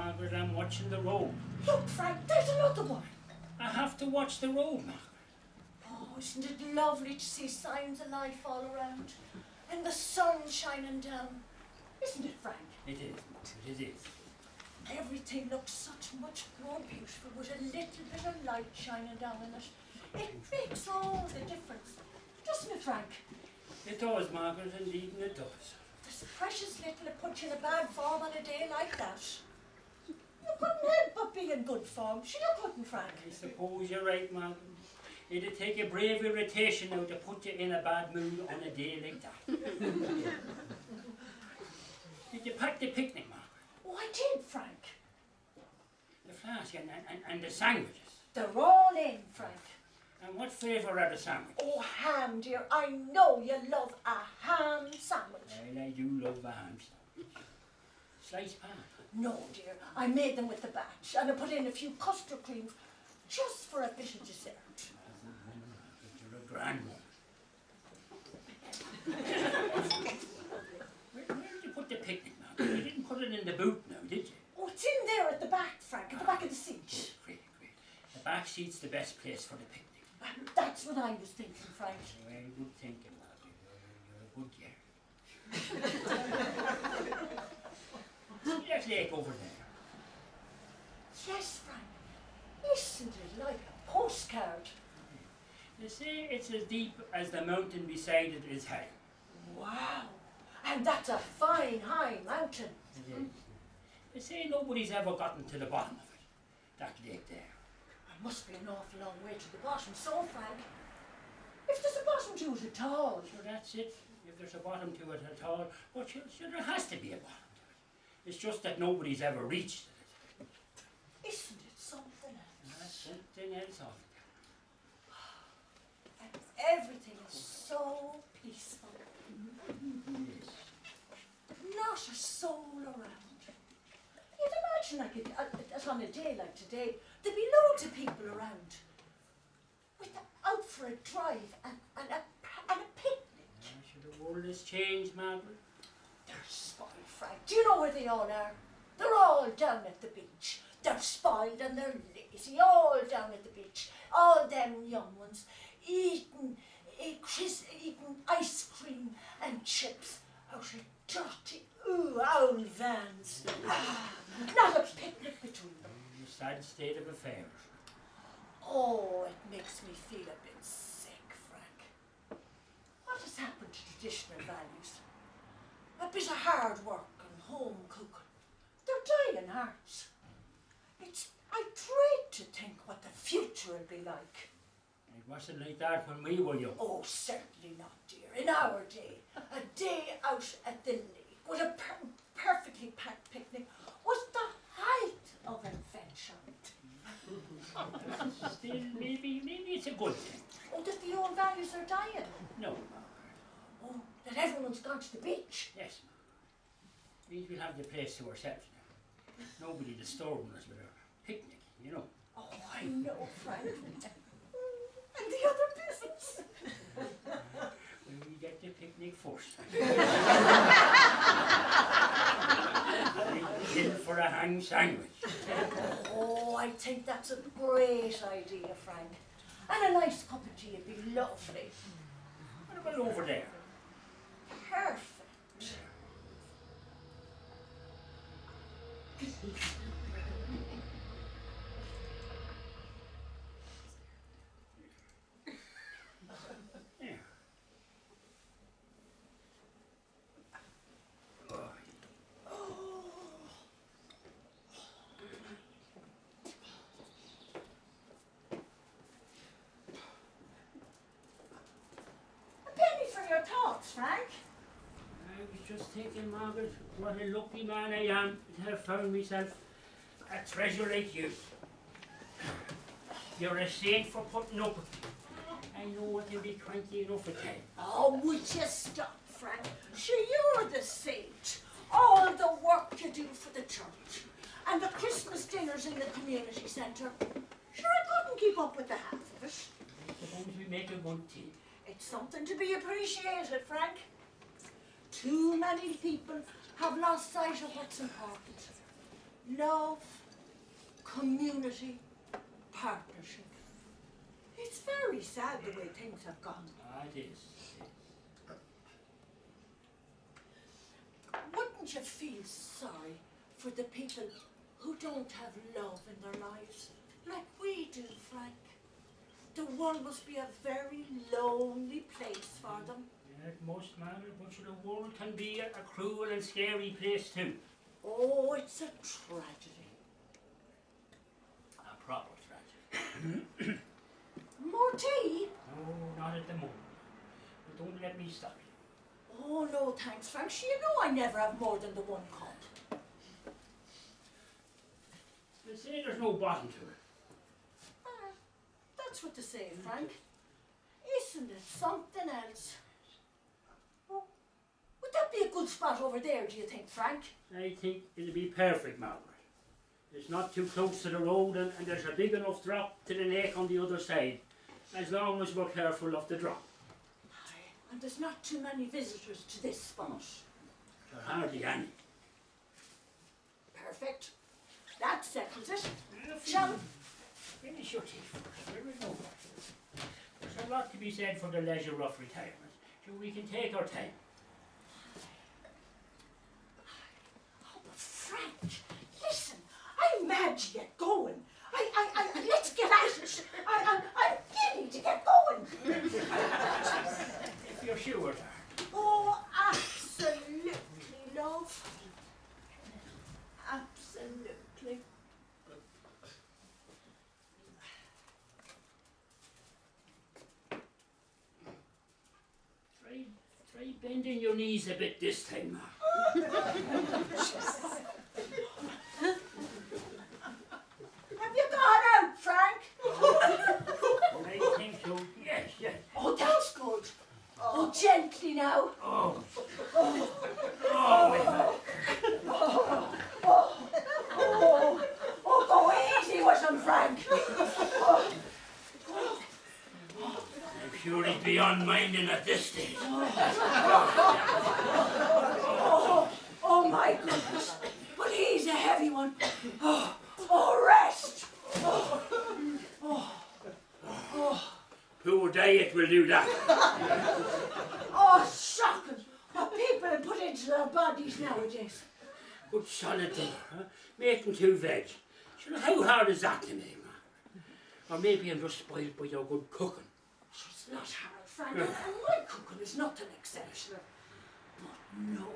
Margaret, I'm watching the road. Look, Frank, there's another one. I have to watch the road, Margaret. Oh, isn't it lovely to see signs of life all around? And the sun shining down. Isn't it, Frank? It is, it is. Everything looks such much more beautiful with a little bit of light shining down in it. It makes all the difference. Doesn't it, Frank? It does, Margaret, indeed, and it does. There's precious little to put you in a bad form on a day like that. You couldn't help but be in good form. Sure you couldn't, Frank. I suppose you're right, Margaret. It'd take a brave irritation now to put you in a bad mood on a day like that. Did you pack the picnic, Margaret? Oh, I did, Frank. The flask and the sandwiches? They're all in, Frank. And what flavour are the sandwiches? Oh, ham, dear. I know you love a ham sandwich. Well, I do love a ham sandwich. Sliced pan? No, dear. I made them with the batch, and I put in a few custard creams just for a bit of dessert. You're a grand woman. Where did you put the picnic, Margaret? You didn't put it in the boot now, did you? Oh, it's in there at the back, Frank, at the back of the seat. Great, great. The back seat's the best place for the picnic. That's what I was thinking, Frank. Very good thinking, Margaret. You're a good girl. See that lake over there? Yes, Frank. Isn't it like a postcard? They say it's as deep as the mountain beside it is high. Wow. And that's a fine, high mountain. It is. They say nobody's ever gotten to the bottom of it, that lake there. It must be an awful long way to the bottom, so, Frank. If there's a bottom to it at all. Sure, that's it. If there's a bottom to it at all, but sure, there has to be a bottom to it. It's just that nobody's ever reached it. Isn't it something else? That's something else altogether. And everything is so peaceful. Yes. Not a soul around. You'd imagine like it on a day like today, there'd be loads of people around. Out for a drive and a picnic. Sure, the world has changed, Margaret. They're spoiled, Frank. Do you know where they all are? They're all down at the beach. They're spoiled and they're lazy, all down at the beach. All them young ones eating ice cream and chips out of dirty, old vans. Not a picnic between them. The sad state of affairs. Oh, it makes me feel a bit sick, Frank. What has happened to traditional values? A bit of hard work and home cooking. They're dying hearts. I dread to think what the future will be like. It wasn't like that when we were young. Oh, certainly not, dear. In our day, a day out at the lake with a perfectly packed picnic was the height of adventure. Still, maybe it's a good thing. Oh, that the old values are dying. No, Oh, that everyone's gone to the beach. yes, Margaret. We'll have the place to ourselves now. Nobody disturbing us with our picnic, you know. Oh, I know, Frank. And the other business. When we get the picnic first. In for a ham sandwich. Oh, I think that's a great idea, Frank. And a nice cup of tea would be lovely. What about over there? Perfect. Yeah. A penny for your thoughts, Frank. I was just thinking, Margaret, what a lucky man I am to have found myself a treasure like you. You're a saint for putting up with me. I know it can be cranky enough at times. Oh, would you stop, Frank? Sure, you're the saint. All the work you do for the church and the Christmas dinners in the community centre. Sure, I couldn't keep up with the half of it. Suppose we make a good tea. It's something to be appreciated, Frank. Too many people have lost sight of what's important. love, community, partnership. It's very sad the way things have gone. It is. Wouldn't you feel sorry for the people who don't have love in their lives, like we do, Frank? The world must be a very lonely place for them. Yeah, it must, Margaret, but sure, the world can be a cruel and scary place too. Oh, it's a tragedy. A proper tragedy. More tea? No, not at the moment. But don't let me stop you. Oh, no, thanks, Frank. You know I never have more than the one cup. They say there's no bottom to it. Ah, that's what they say, Frank. Isn't it something else? Oh, would that be a good spot over there, do you think, Frank? I think it'll be perfect, Margaret. It's not too close to the road and there's a big enough drop to the lake on the other side, as long as we're careful of the drop. Aye, and there's not too many visitors to this spot. There hardly any. Perfect. That settles it. Shall we? Finish your tea first. There we go. There's a lot to be said for the leisure of retirement. So we can take our time. Oh, but Frank, listen, I'm mad to get going. Let's get at it. I'm giddy to get going. If you're sure, darling. Oh, absolutely, love. Absolutely. Try bending your knees a bit this time, Mark. Have you gone out, Frank? I think so. Yes, yes. Oh, that's good. Oh, gently now. Oh. Oh, go easy with him, Frank. I'm sure he'd be unminding at this stage. Oh, my goodness. But he's a heavy one. Oh, rest. Poor diet will do that. Oh, shocking. What people have put into their bodies nowadays. Good solid dinner, huh? Making two veg. Sure, how hard is that to make, man? Or maybe I'm just spoiled by your good cooking. It's not hard, Frank, and my cooking is nothing exceptional. But no,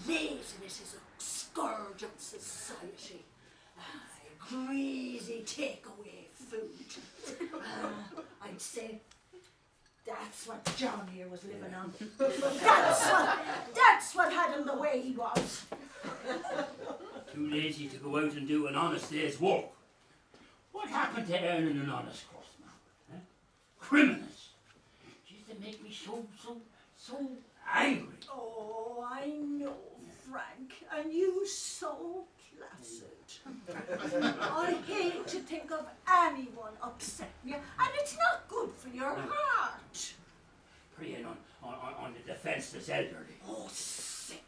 laziness is a scourge of society. Greasy takeaway food. I'd say that's what John here was living on. That's what had him the way he was. Too lazy to go out and do an honest day's work. What happened to earning an honest crust, man? Eh? Criminals. Jeez, they make me so angry. Oh, I know, Frank, and you so placid. I hate to think of anyone upsetting you, and it's not good for your heart. Preying on the defenceless elderly. Oh, sick.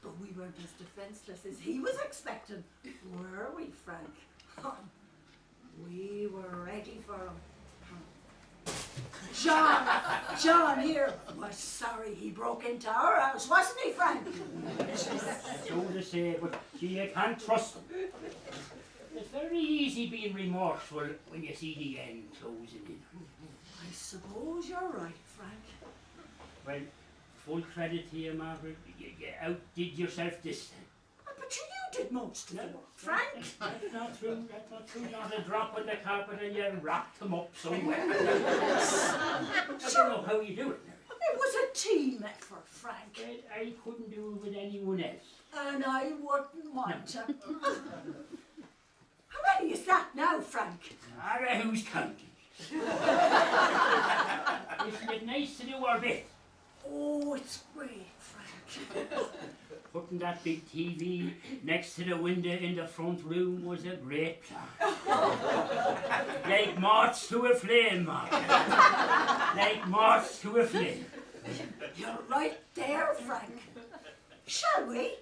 But we weren't as defenceless as he was expecting, were we, Frank? We were ready for him. John here was sorry he broke into our house, wasn't he, Frank? So to say, but gee, you can't trust them. It's very easy being remorseful when you see the end closing in. I suppose you're right, Frank. Well, full credit to you, Margaret. You outdid yourself this time. But you did most of the work, Frank. That's not true. Not a drop on the carpet and you wrapped them up so well. I don't know how you do it now. It was a team effort, Frank. Well, I couldn't do it with anyone else. And I wouldn't want to. How many is that now, Frank? Ara, who's counting? Isn't it nice to do our bit? Oh, it's great, Frank. Putting that big TV next to the window in the front room was a great plan. Like moths to a flame, Mark. Like moths to a flame. You're right there, Frank. Shall we?